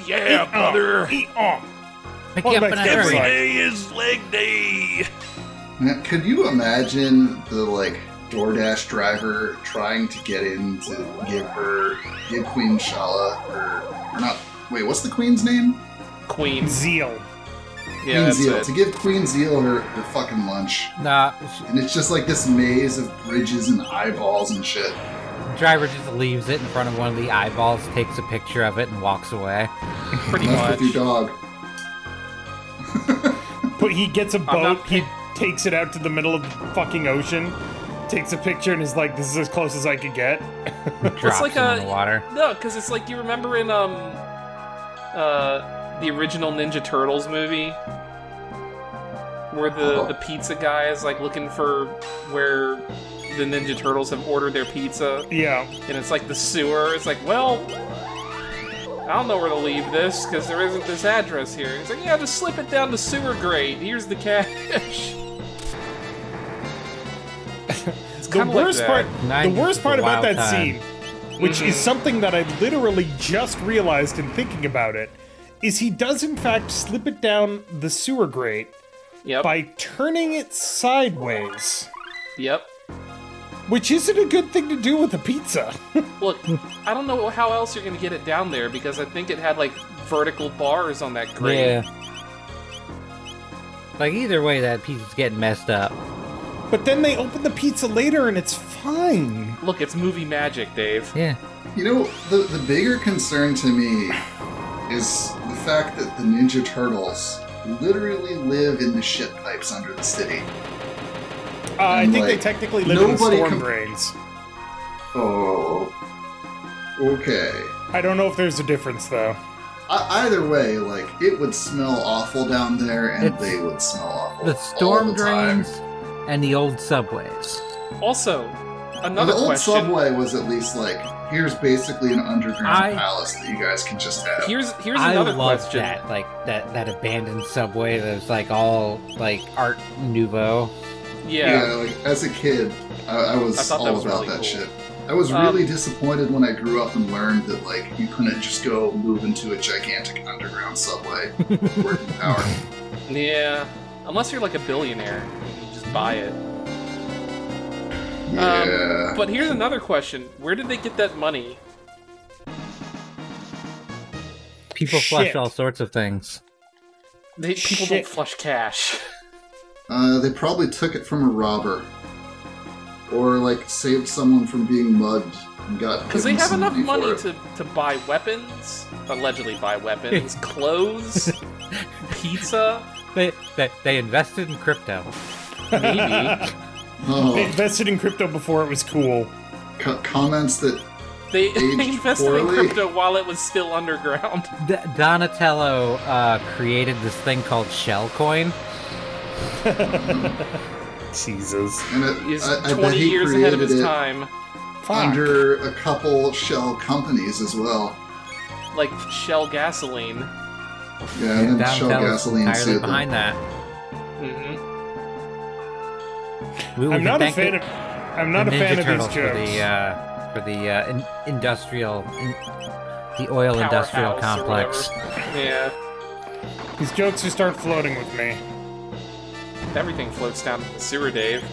Yeah, brother. Pick you up in a Every hurry. day is leg day. Now, could you imagine the DoorDash driver trying to get in to give Queen Shala or not? Wait, what's the queen's name? Queen. Zeal. Yeah, Queen that's Zeal. it. To give Queen Zeal her fucking lunch. Nah, And it's just like this maze of bridges and eyeballs and shit. driver just leaves it in front of one of the eyeballs, takes a picture of it, and walks away. Pretty Enough much. with your dog. But he gets a I'm boat, not- he takes it out to the middle of the fucking ocean, takes a picture, and is like, this is as close as I could get. Drops like him in the water. No, because it's like, you remember in the original Ninja Turtles movie, where the pizza guy is like looking for where the Ninja Turtles have ordered their pizza, Yeah. and it's like the sewer. It's like, well, I don't know where to leave this because there isn't this address here. He's like, yeah, just slip it down the sewer grate. Here's the cash. It's The kind of like worst that. part, the 90s worst is part a about wild that time. scene, which is Mhm. something that I literally just realized in thinking about it, is he does in fact slip it down the sewer grate Yep. by turning it sideways, Yep. which isn't a good thing to do with a pizza. Look, I don't know how else you're gonna get it down there because I think it had like vertical bars on that grate. Yeah. Like, either way, that piece is getting messed up. But then they open the pizza later and it's fine. Look, it's movie magic, Dave. Yeah. You know, the bigger concern to me is the fact that the Ninja Turtles literally live in the shit pipes under the city. I And, think they like, technically live in the nobody storm com- drains. Oh. Okay. I don't know if there's a difference though. Either way, like, it would smell awful down there, and It's they would smell awful. The storm all the time. drains and the old subways. Also, Now, another the old question. subway was at least like, here's basically an underground I- palace that you guys can just have. Here's I another love question. that, like, that abandoned subway that was, like, all, like, Art Nouveau. Yeah. Like, as a kid, I was I thought that all was about really that cool. shit. I was really disappointed when I grew up and learned that, like, you couldn't just go move into a gigantic underground subway with working power. Yeah. Unless you're like a billionaire, you just buy it. Yeah. But here's another question: where did they get that money? People flush Shit. all sorts of things. People Shit. don't flush cash. They probably took it from a robber. Or, like, saved someone from being mugged and got Because they given have some enough money for it. to buy weapons, allegedly buy weapons, clothes, pizza, They invested in crypto. maybe. Oh, They invested in crypto before it was cool. comments that They Aged invested in poorly. crypto while it was still underground. Donatello created this thing called shell coin. Jesus. and He's I bet 20 he years ahead of his created it time. Fuck. under a couple shell companies as well. Like Shell gasoline. Yeah, and then Shell Donatello's Gasoline entirely sued them. behind that. hmm We I'm can not a thank fan the- of. I'm not a the fan Ninja of Turtles these jokes. for the industrial, the oil industrial Powerhouse or complex. whatever. Yeah. These jokes just start floating with me. Everything floats down to the sewer, Dave.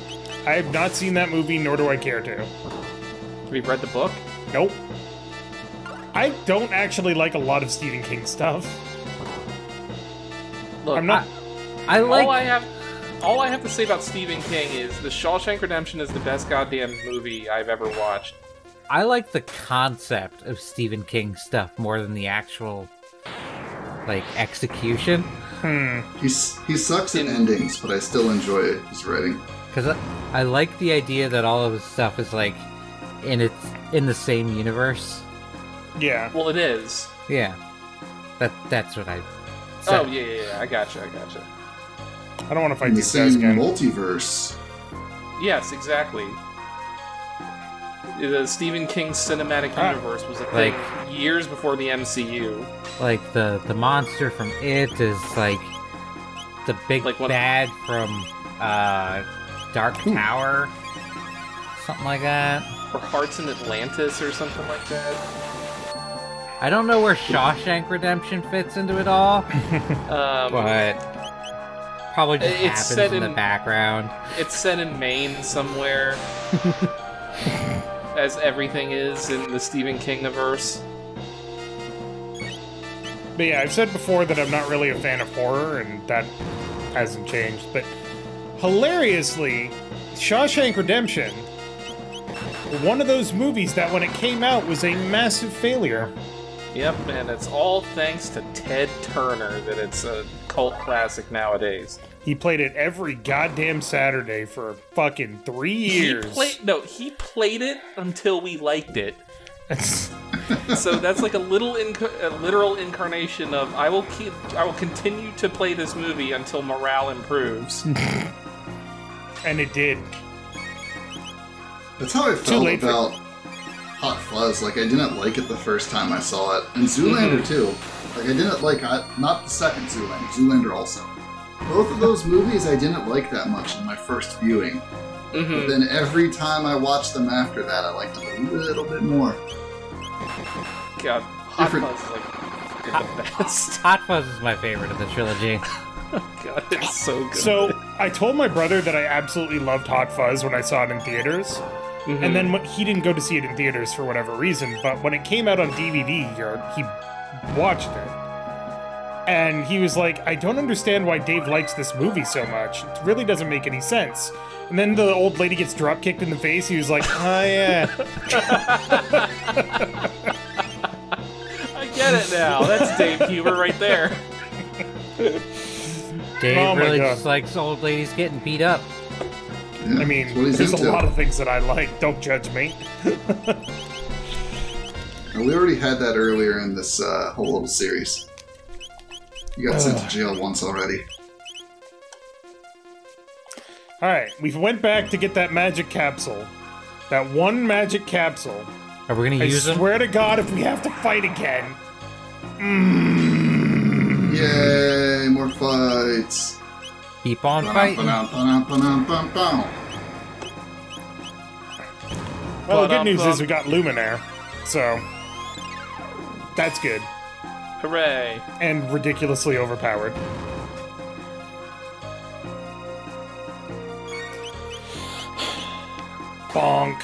I have not seen that movie, nor do I care to. Have you read the book? Nope. I don't actually like a lot of Stephen King stuff. Look, I'm not. I like. all I have to say about Stephen King is The Shawshank Redemption is the best goddamn movie I've ever watched. I like the concept of Stephen King stuff more than the actual, like, execution. He sucks at endings, but I still enjoy his writing. Because I like the idea that all of his stuff is, like, in the same universe. Yeah. Well, it is. Yeah. That's what I said. Oh, yeah, I gotcha. I don't want to fight In the these guys same again. multiverse. Yes, exactly. The Stephen King cinematic universe was a thing years before the MCU. Like, the monster from It is, like, the big Like what- bad from Dark Tower. Something like that. or Hearts in Atlantis or something like that. I don't know where Shawshank Redemption fits into it all, but probably just happens in the background. It's set in Maine somewhere, as everything is in the Stephen King-averse. But yeah, I've said before that I'm not really a fan of horror, and that hasn't changed. But hilariously, Shawshank Redemption, one of those movies that when it came out was a massive failure. Yep, and it's all thanks to Ted Turner that it's a cult classic nowadays. He played it every goddamn Saturday for fucking 3 years. He played it until we liked it. So that's like a literal incarnation of I will continue to play this movie until morale improves. And it did. That's how I felt about Hot Fuzz. Like, I didn't like it the first time I saw it. And Zoolander, too. Like, I didn't like not the second Zoolander. Zoolander also. Both of those movies I didn't like that much in my first viewing. But then every time I watched them after that, I liked them a little bit more. God, Hot Fuzz is like the best. Hot Fuzz is my favorite of the trilogy. God, it's so good. So, I told my brother that I absolutely loved Hot Fuzz when I saw it in theaters. And then he didn't go to see it in theaters for whatever reason, but when it came out on DVD, he watched it. And he was like, I don't understand why Dave likes this movie so much. It really doesn't make any sense. And then the old lady gets drop-kicked in the face, he was like, oh yeah. I get it now. That's Dave humor right there. Dave really just likes old ladies getting beat up. Yeah, I mean, there's a lot of things that I like. Don't judge me. We already had that earlier in this whole little series. You got sent to jail once already. Alright, we went back to get that magic capsule. That one magic capsule. Are we gonna use them? I swear to God, if we have to fight again. Yay, more fights. Keep on fighting. Well, the good news is we got Luminaire, so that's good. Hooray. And ridiculously overpowered. Bonk.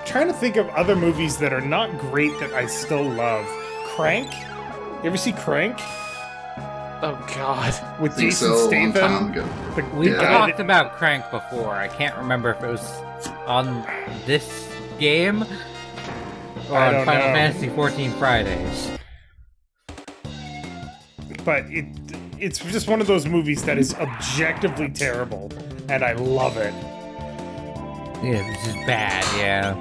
Trying to think of other movies that are not great that I still love. Crank? You ever see Crank? Oh God. With Jason Statham? We've talked about Crank before. I can't remember if it was on this game or on Final Fantasy XIV Fridays. But it's just one of those movies that is objectively terrible, and I love it. Yeah, this is bad, yeah.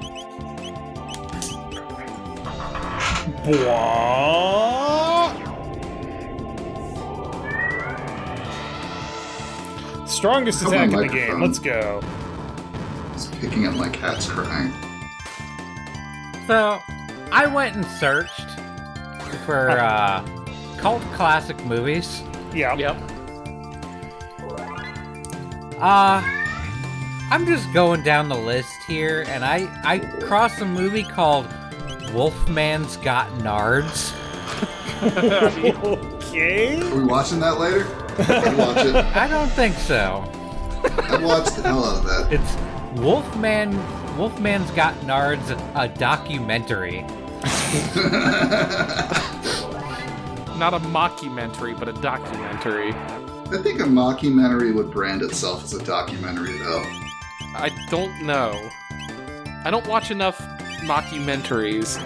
Strongest attack in the game. Let's go. Just picking up my cat's crying. So, I went and searched for cult classic movies. Yeah. Yep. I'm just going down the list here, and I crossed a movie called Wolfman's Got Nards. Okay. Are we watching that later? I'd watch it. I don't think so. I'd watch the hell out of that. It's Wolfman's Got Nards, a documentary. Not a mockumentary, but a documentary. I think a mockumentary would brand itself as a documentary, though. I don't know. I don't watch enough mockumentaries.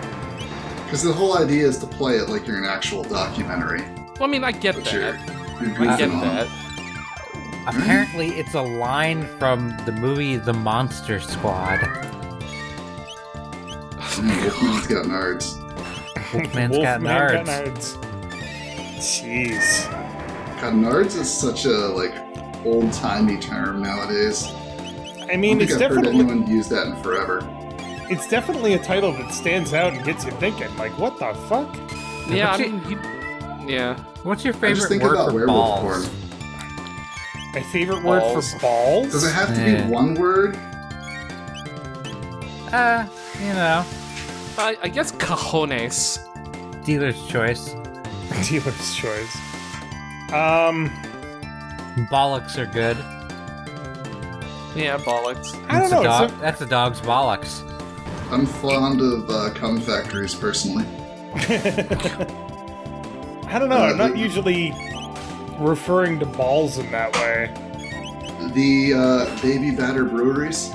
Because the whole idea is to play it like you're an actual documentary. Well, I mean, I get that. You're I get that. Apparently, it's a line from the movie The Monster Squad. Wolfman's Got Nards. Wolfman's Got Nards. Jeez. God, nards is such a, like, old-timey term nowadays. I mean, I've heard anyone use that in forever. It's definitely a title that stands out and gets you thinking. Like, what the fuck? Yeah, I mean, Yeah. What's your I just favorite think word about for werewolf balls? porn. My favorite word for balls? Does it have to Yeah. be one word? You know, I guess cajones. dealer's choice. Dealer's choice. Bollocks are good. Yeah, bollocks. I don't know. That's a dog's bollocks. I'm fond of cum factories, personally. I don't know. I'm not usually referring to balls in that way. The baby batter breweries.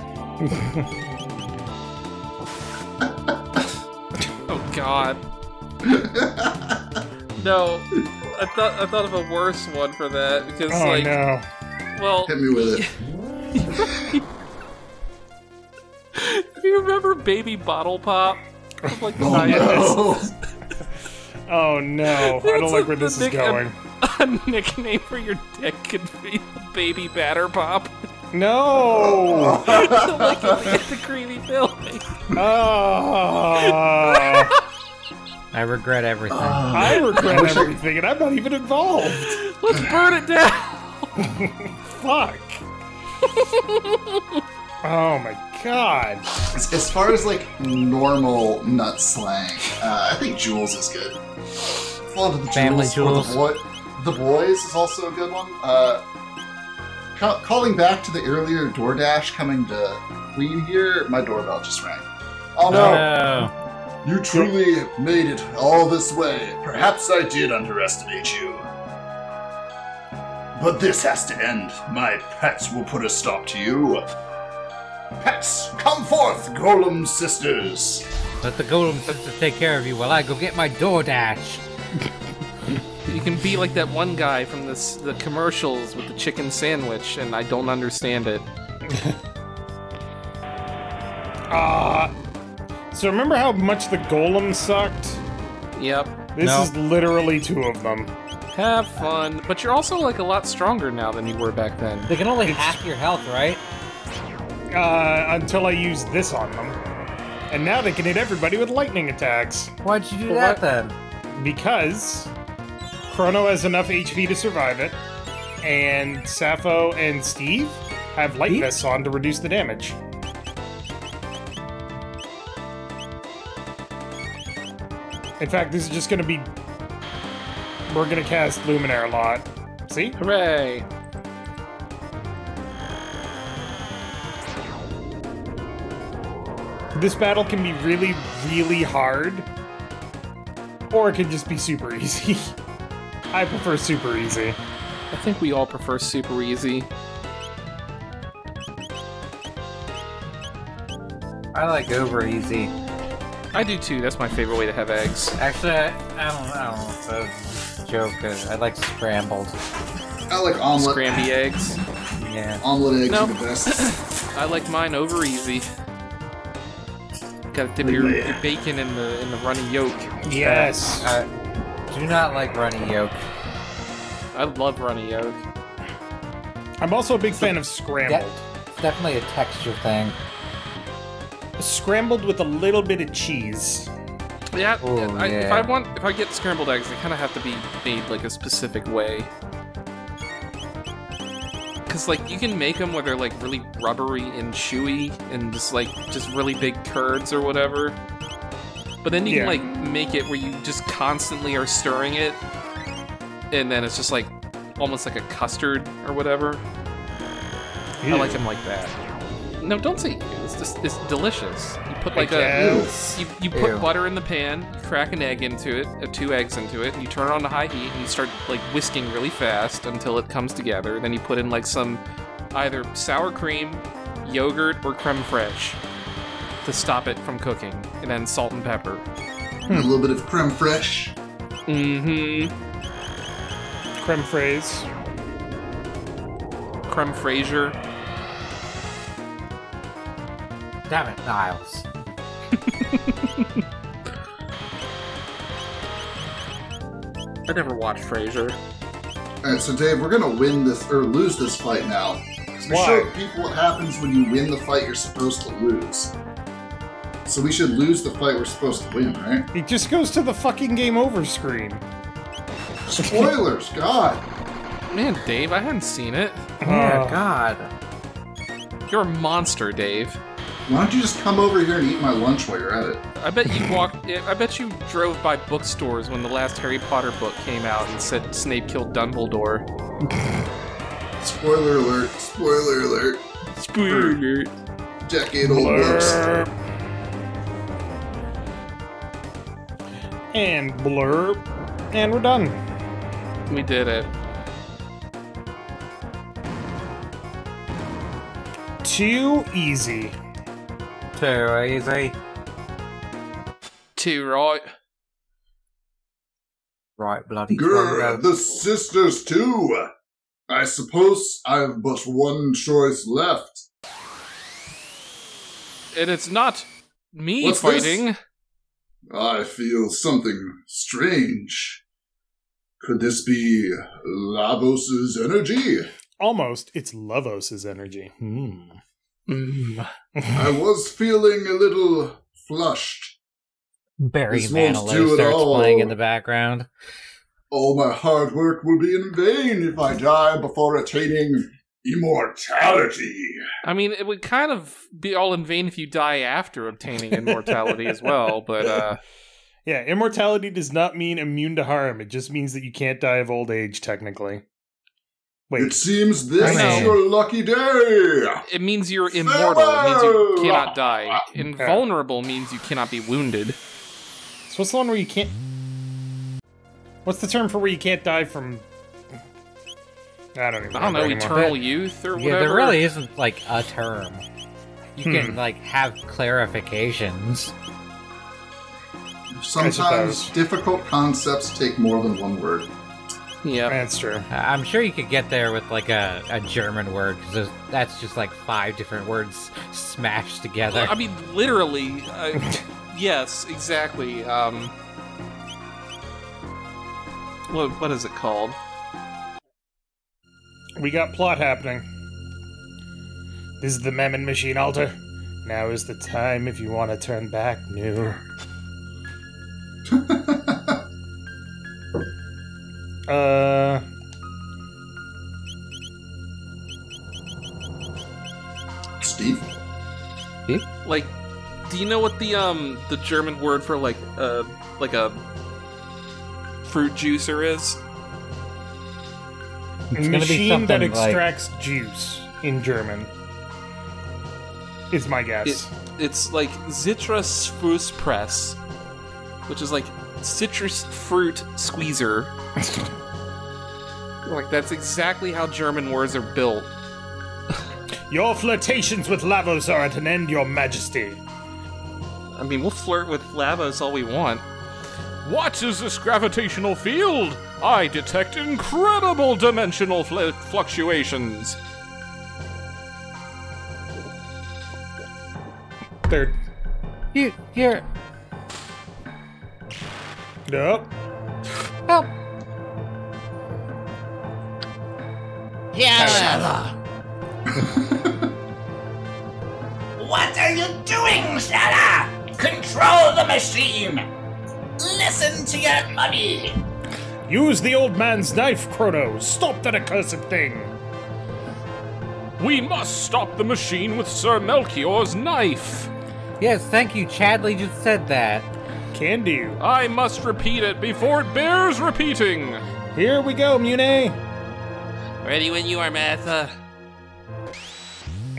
Oh God. No, I thought of a worse one for that because No. well, Hit me with it. do you remember Baby Bottle Pop? From, like, the Oh 90s? no! Oh no. I don't like where this is going. A nickname for your dick could be Baby Batter Pop. No! Like the creamy filling. Oh. I regret everything. I regret everything, and I'm not even involved. Let's burn it down. Fuck. Oh my god. As far as like normal nut slang, I think Jules is good. Fond of the Family Jules. Jules. The Boys is also a good one. Calling back to the earlier DoorDash coming to Queen here, my doorbell just rang. Oh no! You truly made it all this way. Perhaps I did underestimate you. But this has to end. My pets will put a stop to you. Pets, come forth, Golem sisters! Let the Golem sisters take care of you while I go get my DoorDash. You can be like that one guy from the commercials with the chicken sandwich, and I don't understand it. So remember how much the golem sucked? Yep. This is literally 2 of them. Have fun. But you're also like a lot stronger now than you were back then. They can only half your health, right? Until I use this on them. And now they can hit everybody with lightning attacks. Why'd you do that then? Because Chrono has enough HP to survive it, and Sappho and Steve have light vests on to reduce the damage. In fact, this is just gonna be... We're gonna cast Luminaire a lot. See? Hooray! This battle can be really, really hard, or it can just be super easy. I prefer super easy. I think we all prefer super easy. I like over easy. I do too. That's my favorite way to have eggs. Actually, I don't know if that's a joke. I like scrambled. I like omelet. Scramby eggs. Yeah. Omelet eggs No. are the best. I like mine over easy. Gotta dip your bacon in the runny yolk. Yes. I do not like runny yolk. I love runny yolk. I'm also a big fan of scrambled. It's definitely a texture thing. Scrambled with a little bit of cheese. Yeah, Ooh, if yeah. I get scrambled eggs, they kind of have to be made like a specific way. Cause like you can make them where they're like really rubbery and chewy and just really big curds or whatever. But then you can like make it where you just constantly are stirring it, and then it's just like almost like a custard or whatever. I like them like that. No, don't say ew. It's delicious. You put like you put butter in the pan, you crack an egg into it, 2 eggs into it, and you turn it on to high heat, and you start like whisking really fast until it comes together. Then you put in like some either sour cream, yogurt, or creme fraiche to stop it from cooking, and then salt and pepper. A little bit of creme fraiche. Mm-hmm. Creme fraise. Creme Frasier. Damn it, Niles. I never watched Frasier. Alright, so Dave, we're gonna win this, or lose this fight now. 'Cause we Why? showed people what happens when you win the fight you're supposed to lose. So we should lose the fight we're supposed to win, right? It just goes to the fucking game over screen. Spoilers, God. Man, Dave, I hadn't seen it. Oh my god. You're a monster, Dave. Why don't you just come over here and eat my lunch while you're at it? I bet you drove by bookstores when the last Harry Potter book came out and said Snape killed Dumbledore. Spoiler alert. Spoiler alert. Spoiler alert. Decade-old books. And blurb. And we're done. We did it. Too easy. Too easy. Too right. Right, bloody Grr, Crono. the sisters too. I suppose I've but one choice left. And it's not me What's fighting. this? I feel something strange. Could this be Lavos' energy? Almost. It's Lavos' energy. I was feeling a little flushed. Barry This won't Manilow do it starts all. playing in the background. All my hard work will be in vain if I die before attaining immortality. I mean, it would kind of be all in vain if you die after obtaining immortality as well, but, Yeah, immortality does not mean immune to harm. It just means that you can't die of old age, technically. Wait. It seems this I know. is your lucky day. it means you're immortal. It means you Farewell! cannot die. Invulnerable means you cannot be wounded. So what's the one where you can't... What's the term for where you can't die from... I don't even I don't know, remember anymore. eternal youth or whatever. Yeah, there really isn't, like, a term. You can, like, have clarifications. Sometimes suppose. difficult concepts take more than one word. Yeah. That's true. I'm sure you could get there with, like, a German word, because that's just, like, 5 different words smashed together. I mean, literally, yes, exactly. What is it called? We got plot happening. This is the Mammon Machine Altar. Now is the time if you want to turn back new. Steve? Like, do you know what the German word for like a fruit juicer is? It's gonna be Machine that something like- extracts juice in German. Is my guess. It's like Zitrusfruchtpress, which is like citrus fruit squeezer. Like, that's exactly how German words are built. Your flirtations with Lavos are at an end, your majesty. I mean, we'll flirt with Lavos all we want. What is this gravitational field? I detect incredible dimensional fluctuations. Third. You're... Nope. Help! What are you doing, Sarah? Control the machine! Listen to your money! Use the old man's knife, Chrono. Stop that accursed thing. We must stop the machine with Sir Melchior's knife. Yes, thank you, Chadley just said that. Can do. I must repeat it before it bears repeating. Here we go, Mune. Ready when you are, Martha.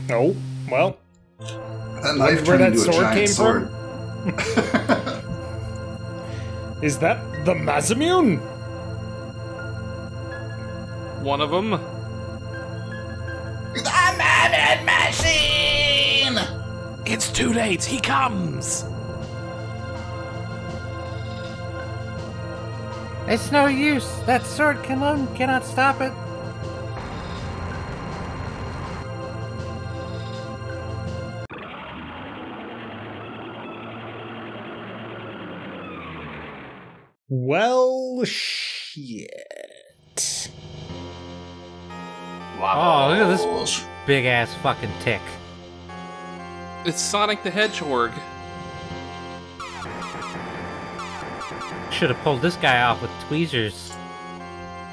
Oh, well. That knife Where turned that into a sword giant came sword. Is that the Mazamune? One of them. The Mammon Machine! It's too late. He comes. It's no use. That sword alone cannot stop it. Well, shit. Oh, look at this big-ass fucking tick. It's Sonic the Hedgehog. Should have pulled this guy off with tweezers.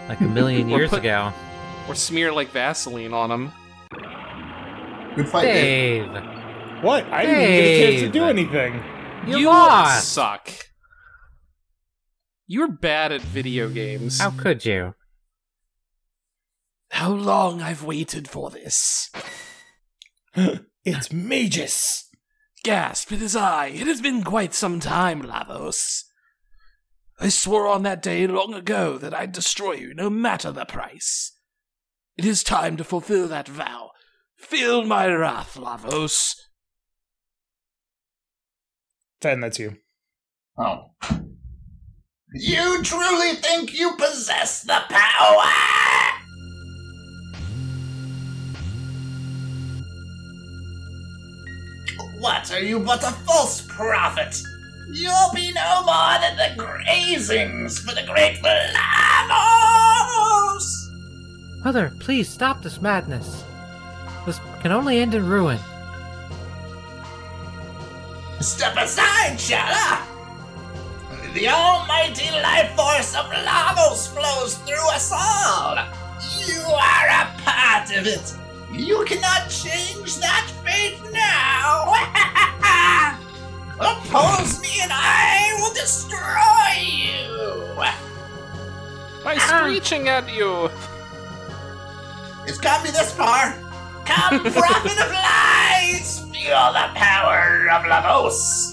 Like a million years ago. Or smear like Vaseline on them. Good fight, Dave. What? I didn't even get a chance to do anything. You lost! Suck. You're bad at video games. How could you? How long I've waited for this. It's Magus! Gasp, it is I. It has been quite some time, Lavos. I swore on that day long ago that I'd destroy you no matter the price. It is time to fulfill that vow. Feel my wrath, Lavos. Ten, that's you. Oh. You truly think you possess the power? What, are you but a false prophet? You'll be no more than the grazings for the great Lavos! Mother, please stop this madness. This can only end in ruin. Step aside, Shala! The almighty life force of Lavos flows through us all! You are a part of it! You cannot change that fate now! Oppose me and I will destroy you! I'm screeching at you! It's got me this far! Come, prophet of lies! Feel the power of Lavos!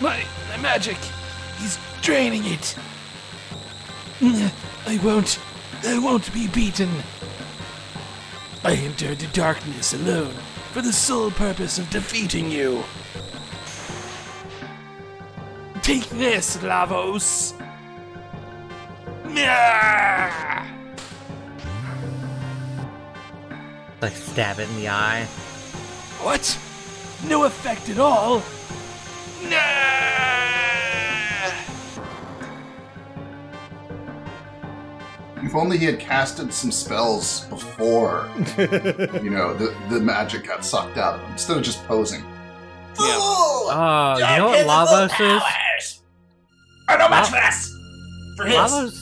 My magic! He's draining it! I won't be beaten. I entered the darkness alone for the sole purpose of defeating you. Take this, Lavos! Like stab it in the eye. What? No effect at all? If only he had casted some spells before, the magic got sucked out of him, instead of just posing. Fool! Oh, you know what Lavos is? Are no match for us! For his!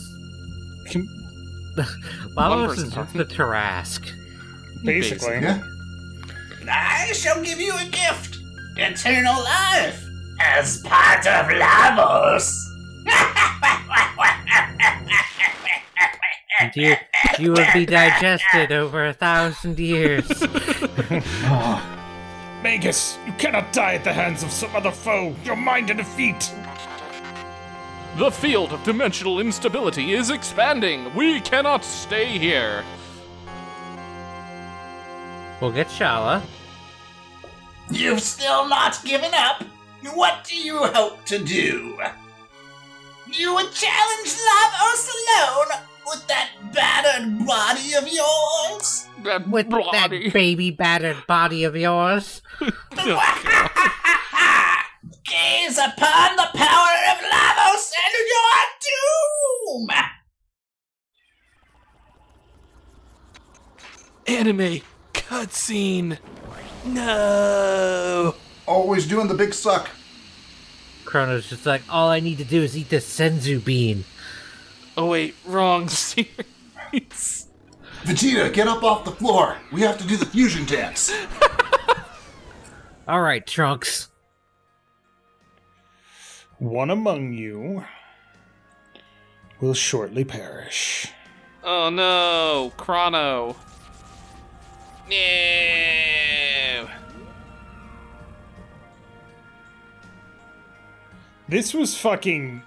Lavos is just the Tarask. Basically. Yeah. I shall give you a gift. Eternal life. As part of Lavos. And you will be digested over 1,000 years. Magus, you cannot die at the hands of some other foe. Your mind in defeat. The field of dimensional instability is expanding. We cannot stay here. We'll get Shala. You've still not given up. What do you hope to do? You would challenge Lavos alone with that battered body of yours? With that baby battered body of yours. Gaze upon the power of Lavos and your doom! Anime cutscene. No. Always doing the big suck. Crono's just like, all I need to do is eat this senzu bean. Oh wait, wrong series. Vegeta, get up off the floor. We have to do the fusion dance. Alright, Trunks. One among you will shortly perish. Oh no, Chrono. No. This was fucking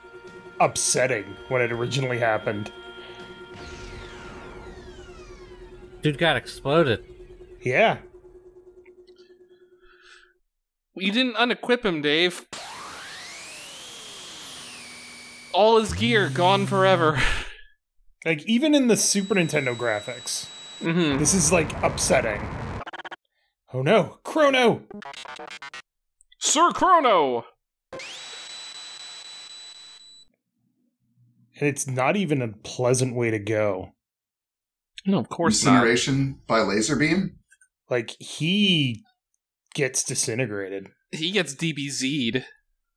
upsetting when it originally happened. Dude got exploded. Yeah. You didn't unequip him, Dave. All his gear gone forever. Like, even in the Super Nintendo graphics, this is, like, upsetting. Oh no, Crono! Sir Crono! And it's not even a pleasant way to go. No, of course not. Incineration by laser beam? Like, he gets disintegrated. He gets DBZ'd.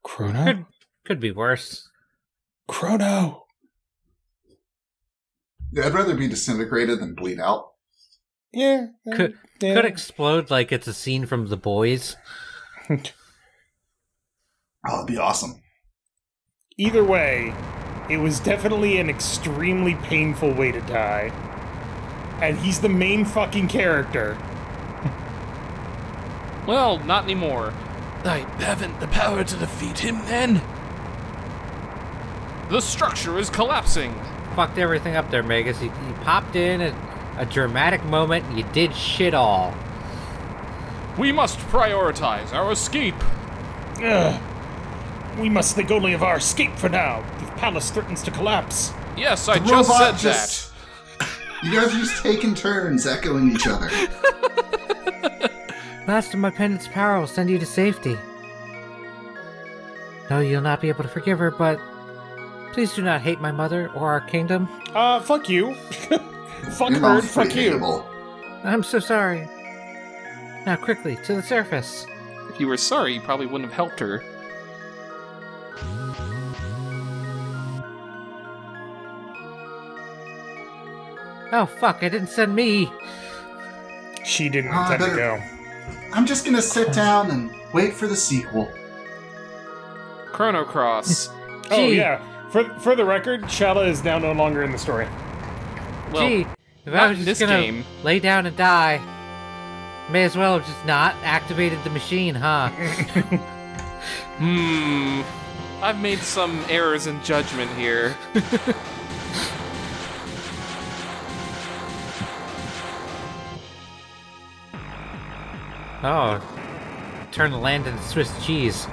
Chrono? Could be worse. Chrono! Yeah, I'd rather be disintegrated than bleed out. Yeah. Could explode like it's a scene from The Boys. Oh, that'd be awesome. Either way, it was definitely an extremely painful way to die. And he's the main fucking character. Well, not anymore. I haven't the power to defeat him then. The structure is collapsing. Fucked everything up there, Megas. You popped in at a dramatic moment and you did shit all. We must prioritize our escape. Ugh. We must think only of our escape for now. The palace threatens to collapse. Yes, I The just robot said that. You guys are just taking turns echoing each other. Last of my pendant's power will send you to safety. No, you'll not be able to forgive her, but please do not hate my mother or our kingdom. Fuck you. Fuck Your her, mom's fuck pretty you. hateable. I'm so sorry. Now quickly, to the surface. If you were sorry, you probably wouldn't have helped her. Oh fuck, I didn't send me. She didn't I intend to better- go. I'm just gonna sit down and wait for the sequel. Chrono Cross. Oh, Gee. yeah. For the record, Shala is now no longer in the story. Well, Gee, if not I was in just this gonna game. lay down and die, may as well have just not activated the machine, huh? I've made some errors in judgment here. Oh, turn the land into Swiss cheese.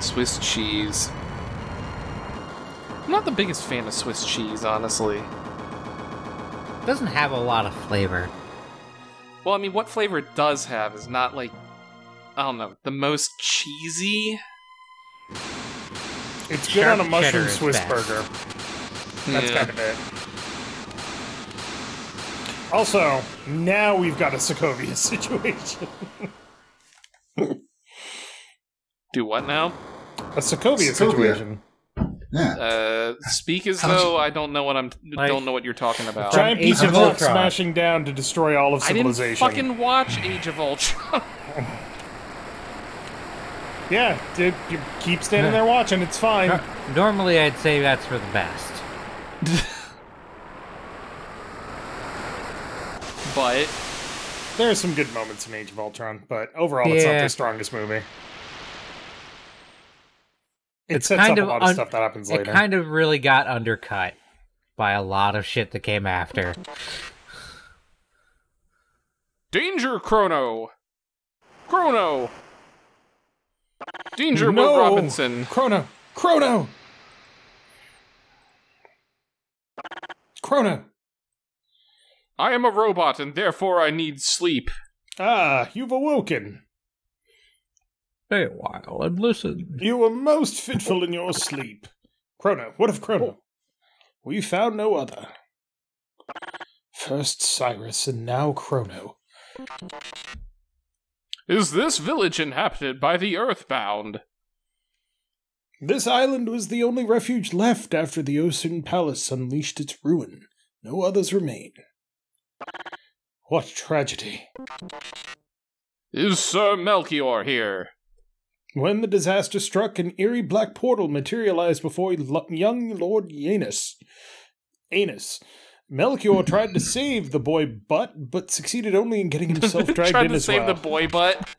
Swiss cheese. I'm not the biggest fan of Swiss cheese, honestly. Doesn't have a lot of flavor. Well, I mean, what flavor it does have is not, like, I don't know, the most cheesy. It's good on a mushroom Cheddar is Swiss best. burger. That's Yeah. kind of it. Also, now we've got a Sokovia situation. Do what now? A Sokovia Sokovia. situation. Yeah. Speak as How's- though I don't know what Like- don't know what you're talking about. Giant piece Age of of rock Ultron. smashing down to destroy all of I didn't civilization. fucking watch Age of Ultron. Yeah, dude, you keep standing there watching, it's fine. Normally, I'd say that's for the best. But There are some good moments in Age of Ultron, but overall it's not Yeah. the strongest movie. It It's sets kind up of a lot of stuff that happens It later. kind of really got undercut by a lot of shit that came after. danger, Chrono. Chrono. Danger, No! Will Robinson. Chrono! Chrono! Chrono! I am a robot, and therefore I need sleep. Ah, you've awoken. Stay a while and listen. You were most fitful in your sleep. Chrono, what of Chrono? We found no other. First Cyrus and now Chrono. Is this village inhabited by the Earthbound? This island was the only refuge left after the Ocean Palace unleashed its ruin. No others remain. What tragedy. Is Sir Melchior here? When the disaster struck, an eerie black portal materialized before young Lord Anus. Melchior tried to save the boy but succeeded only in getting himself dragged Tried in to as save well. the boy butt.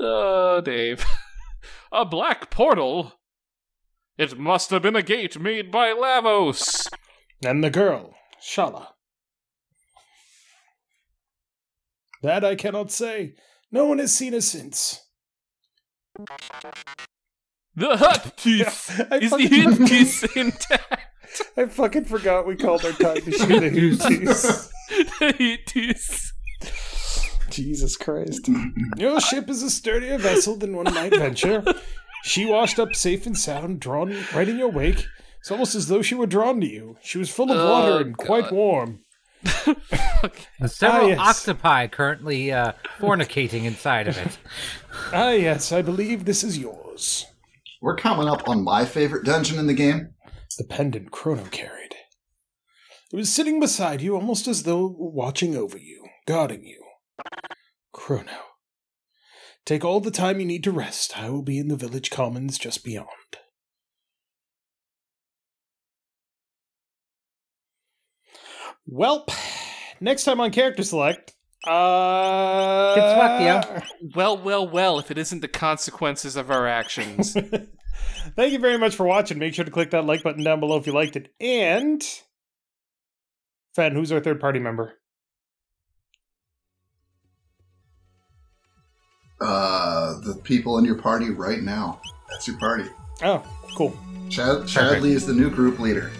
Oh, Dave. A black portal? It must have been a gate made by Lavos. And the girl, Shala. That I cannot say. No one has seen her since. The hut piece I is the fucking hit forgot- piece intact. I fucking forgot we called our time machine the Hooties. The hit piece. Jesus Christ. Your ship is a sturdier vessel than one might venture. She washed up safe and sound, drawn right in your wake. It's almost as though she were drawn to you. She was full of water and quite warm. There's several yes. octopi currently fornicating inside of it. Ah, yes, I believe this is yours. We're coming up on my favorite dungeon in the game. The pendant Chrono carried. It was sitting beside you almost as though watching over you, guarding you. Crono, take all the time you need to rest. I will be in the village commons just beyond. Welp, next time on Character Select, It's fuck you. Well, if it isn't the consequences of our actions. Thank you very much for watching. Make sure to click that like button down below if you liked it. And Fen, who's our third party member? The people in your party right now. That's your party. Oh, cool. Chadley is the new group leader.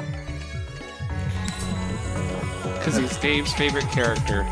Because he's Dave's favorite character.